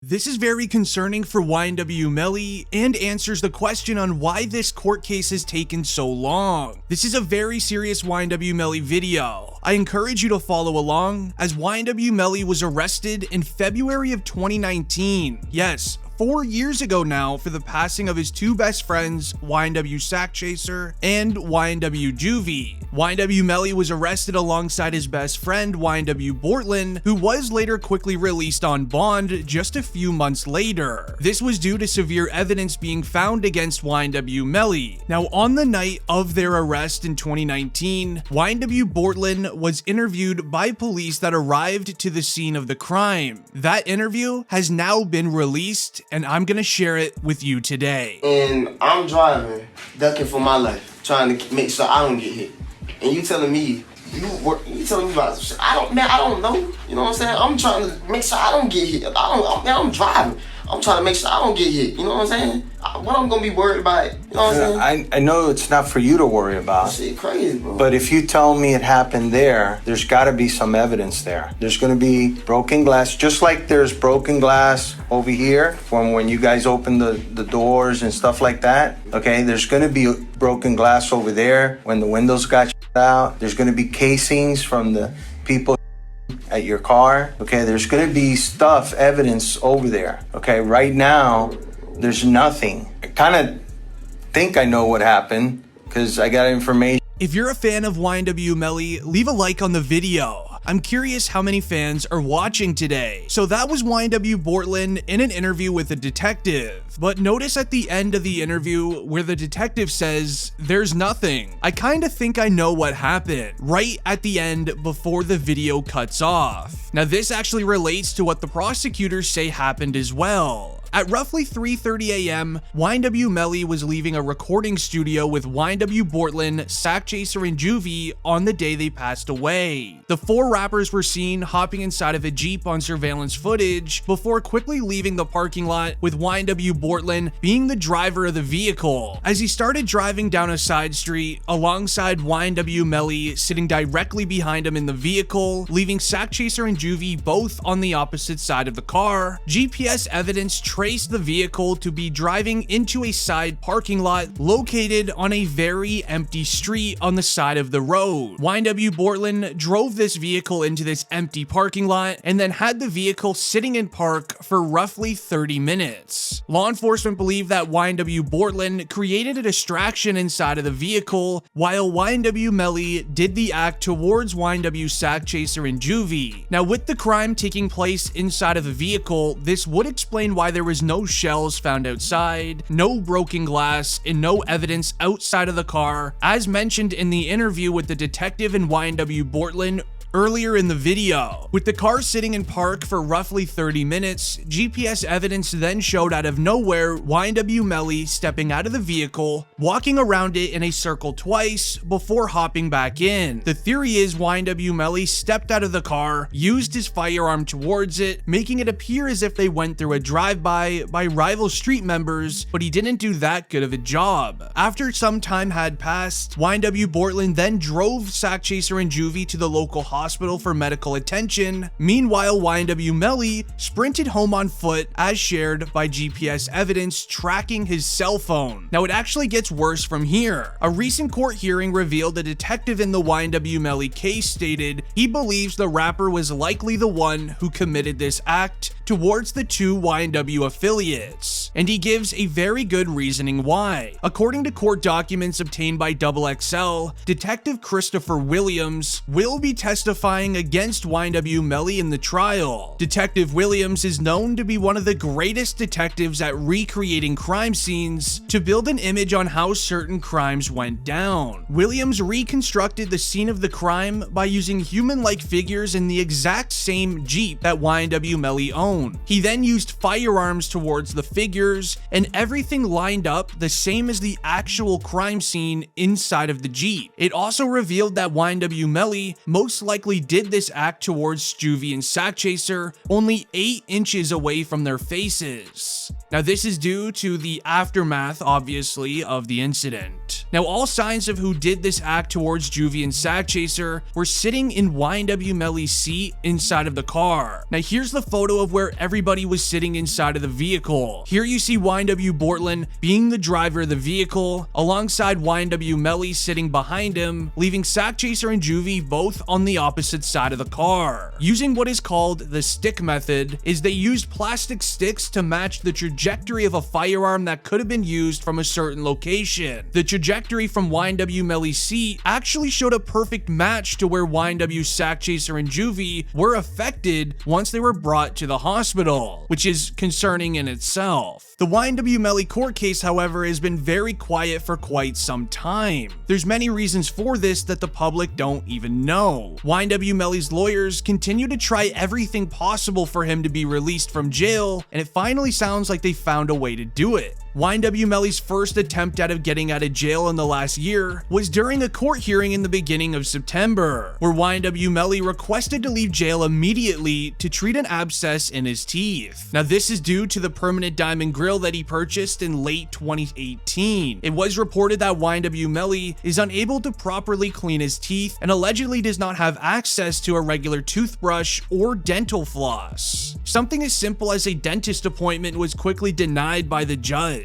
This is very concerning for YNW Melly and answers the question on why this court case has taken so long. This is a very serious YNW Melly video. I encourage you to follow along as YNW Melly was arrested in February of 2019. Yes, 4 years ago now, for the passing of his two best friends, YNW Sakchaser and YNW Juvy. YNW Melly was arrested alongside his best friend, YNW Bortlen, who was later quickly released on bond just a few months later. This was due to severe evidence being found against YNW Melly. Now, on the night of their arrest in 2019, YNW Bortlen was interviewed by police that arrived to the scene of the crime. That interview has now been released, and I'm gonna share it with you today. And I'm driving, ducking for my life, trying to make sure I don't get hit. And you telling me, you telling me about shit. I don't know. You know what I'm saying? I'm trying to make sure I don't get hit. I'm driving. I'm trying to make sure I don't get hit. You know what I'm saying? What I'm gonna be worried about? You know what I'm saying? I know it's not for you to worry about. Shit crazy, bro. But if you tell me it happened there's gotta be some evidence there. There's gonna be broken glass, just like there's broken glass over here from when you guys open the doors and stuff like that. Okay, there's gonna be broken glass over there when the windows got out. There's gonna be casings from the people at your car. Okay, there's gonna be evidence over there. Okay, right now, there's nothing. I kind of think I know what happened because I got information. If you're a fan of YNW Melly, leave a like on the video. I'm curious how many fans are watching today. So that was YNW Bortlen in an interview with a detective. But notice at the end of the interview where the detective says, "There's nothing." I kind of think I know what happened right at the end before the video cuts off. Now this actually relates to what the prosecutors say happened as well. At roughly 3:30 a.m., YNW Melly was leaving a recording studio with YNW Bortlen, Sakchaser Ynw Juvy on the day they passed away. The four rappers were seen hopping inside of a Jeep on surveillance footage before quickly leaving the parking lot, with YNW Bortlen being the driver of the vehicle. As he started driving down a side street alongside YNW Melly sitting directly behind him in the vehicle, leaving Sakchaser and Juvy both on the opposite side of the car, GPS evidence traced the vehicle to be driving into a side parking lot located on a very empty street on the side of the road. YNW Bortlen drove this vehicle into this empty parking lot and then had the vehicle sitting in park for roughly 30 minutes. Law enforcement believe that YNW Bortlen created a distraction inside of the vehicle while YNW Melly did the act towards YNW Sakchaser Ynw Juvy. Now, with the crime taking place inside of the vehicle, this would explain why there was no shells found outside, no broken glass, and no evidence outside of the car, as mentioned in the interview with the detective and YNW Bortlen earlier in the video. With the car sitting in park for roughly 30 minutes, GPS evidence then showed out of nowhere YNW Melly stepping out of the vehicle, walking around it in a circle twice before hopping back in. The theory is YNW Melly stepped out of the car, used his firearm towards it, making it appear as if they went through a drive-by by rival street members, but he didn't do that good of a job. After some time had passed, YNW Bortlen then drove Sakchaser Ynw Juvy to the local hospital for medical attention. Meanwhile, YNW Melly sprinted home on foot as shared by GPS evidence tracking his cell phone. Now it actually gets worse from here. A recent court hearing revealed a detective in the YNW Melly case stated he believes the rapper was likely the one who committed this act towards the two YNW affiliates, and he gives a very good reasoning why. According to court documents obtained by XXL, Detective Christopher Williams will be testifying against YNW Melly in the trial. Detective Williams is known to be one of the greatest detectives at recreating crime scenes to build an image on how certain crimes went down. Williams reconstructed the scene of the crime by using human-like figures in the exact same Jeep that YNW Melly owned. He then used firearms towards the figures, and everything lined up the same as the actual crime scene inside of the Jeep. It also revealed that YNW Melly most likely did this act towards Juvy and Sakchaser only 8 inches away from their faces. Now this is due to the aftermath, obviously, of the incident. Now all signs of who did this act towards Juvy and Sakchaser were sitting in YNW Melly's seat inside of the car. Now here's the photo of where everybody was sitting inside of the vehicle. Here you see YNW Bortlen being the driver of the vehicle, alongside YNW Melly sitting behind him, leaving Sakchaser and Juvy both on the opposite side of the car. Using what is called the stick method is they used plastic sticks to match the trajectory of a firearm that could have been used from a certain location. The trajectory from YNW Melly's seat actually showed a perfect match to where YNW Sakchaser and Juvy were affected once they were brought to the hospital, which is concerning in itself. The YNW Melly court case, however, has been very quiet for quite some time. There's many reasons for this that the public don't even know. YNW Melly's lawyers continue to try everything possible for him to be released from jail, and it finally sounds like they found a way to do it. YNW Melly's first attempt at getting out of jail in the last year was during a court hearing in the beginning of September, where YNW Melly requested to leave jail immediately to treat an abscess in his teeth. Now this is due to the permanent diamond grill that he purchased in late 2018. It was reported that YNW Melly is unable to properly clean his teeth and allegedly does not have access to a regular toothbrush or dental floss. Something as simple as a dentist appointment was quickly denied by the judge.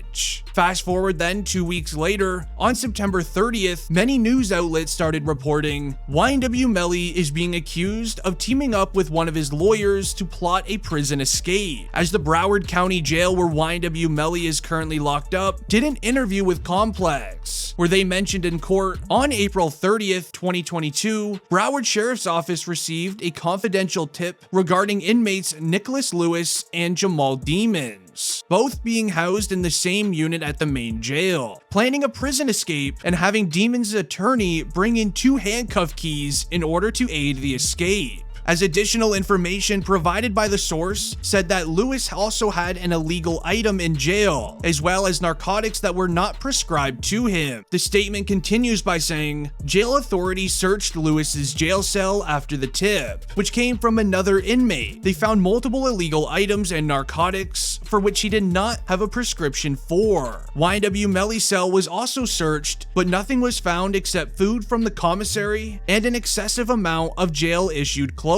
Fast forward then 2 weeks later, on September 30th, many news outlets started reporting YNW Melly is being accused of teaming up with one of his lawyers to plot a prison escape, as the Broward County Jail where YNW Melly is currently locked up did an interview with Complex, where they mentioned in court on April 30th, 2022, Broward Sheriff's Office received a confidential tip regarding inmates Nicholas Lewis and Jamal Demons, both being housed in the same unit at the main jail, planning a prison escape and having Demons' attorney bring in 2 handcuff keys in order to aid the escape. As additional information provided by the source said that Lewis also had an illegal item in jail, as well as narcotics that were not prescribed to him. The statement continues by saying, jail authorities searched Lewis's jail cell after the tip, which came from another inmate. They found multiple illegal items and narcotics for which he did not have a prescription for. YNW Melly's cell was also searched, but nothing was found except food from the commissary and an excessive amount of jail-issued clothing.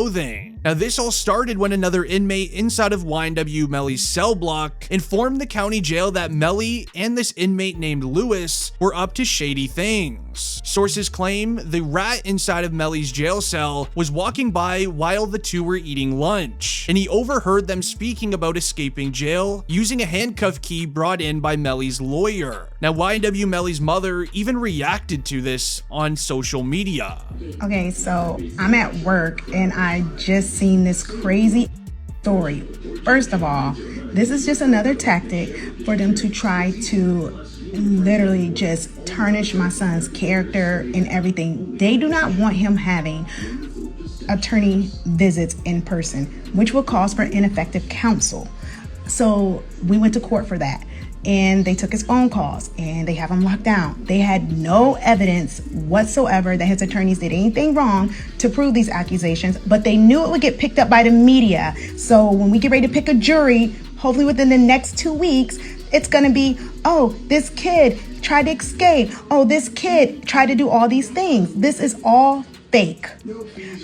Now this all started when another inmate inside of YNW Melly's cell block informed the county jail that Melly and this inmate named Lewis were up to shady things. Sources claim the rat inside of Melly's jail cell was walking by while the two were eating lunch, and he overheard them speaking about escaping jail using a handcuff key brought in by Melly's lawyer. Now YNW Melly's mother even reacted to this on social media. Okay, so I'm at work and I just seen this crazy story. First of all, this is just another tactic for them to try to literally just tarnish my son's character and everything. They do not want him having attorney visits in person, which will cause for ineffective counsel. So we went to court for that. And they took his phone calls and they have him locked down. They had no evidence whatsoever that his attorneys did anything wrong to prove these accusations, but they knew it would get picked up by the media. So when we get ready to pick a jury, hopefully within the next 2 weeks, it's gonna be, oh, this kid tried to escape. Oh, this kid tried to do all these things. This is all fake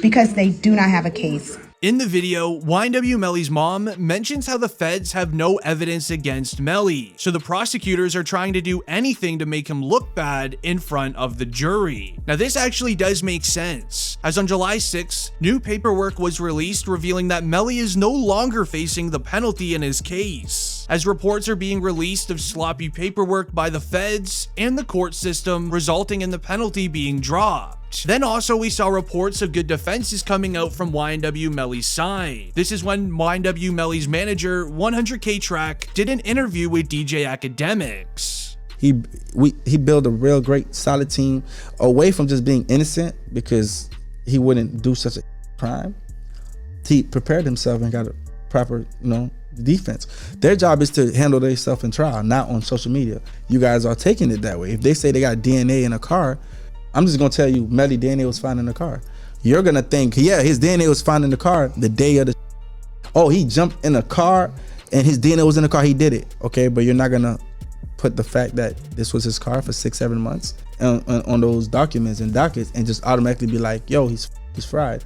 because they do not have a case. In the video, YNW Melly's mom mentions how the feds have no evidence against Melly, so the prosecutors are trying to do anything to make him look bad in front of the jury. Now this actually does make sense, as on July 6th, new paperwork was released revealing that Melly is no longer facing the penalty in his case, as reports are being released of sloppy paperwork by the feds and the court system, resulting in the penalty being dropped. Then also we saw reports of good defenses coming out from YNW Melly's side. This is when YNW Melly's manager, 100K Track, did an interview with DJ Academics. He built a real great solid team away from just being innocent because he wouldn't do such a crime. He prepared himself and got a proper, defense. Their job is to handle themselves in trial, not on social media. You guys are taking it that way. If they say they got DNA in a car, I'm just gonna tell you, Melly DNA was found in the car. You're gonna think, yeah, his DNA was found in the car the day of the. Oh, he jumped in a car and his DNA was in the car, he did it. Okay, but you're not gonna put the fact that this was his car for 6-7 months on those documents and dockets and just automatically be like, yo, he's fried.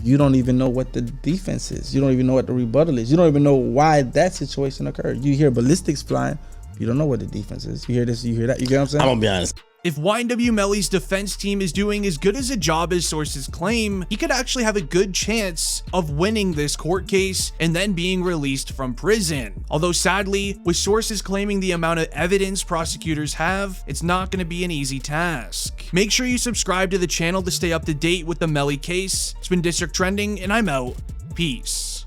You don't even know what the defense is. You don't even know what the rebuttal is. You don't even know why that situation occurred. You hear ballistics flying, you don't know what the defense is. You hear this, you hear that. You get what I'm saying? I'm gonna be honest. If YNW Melly's defense team is doing as good as a job as sources claim, he could actually have a good chance of winning this court case and then being released from prison. Although sadly, with sources claiming the amount of evidence prosecutors have, it's not going to be an easy task. Make sure you subscribe to the channel to stay up to date with the Melly case. It's been District Trending, and I'm out. Peace.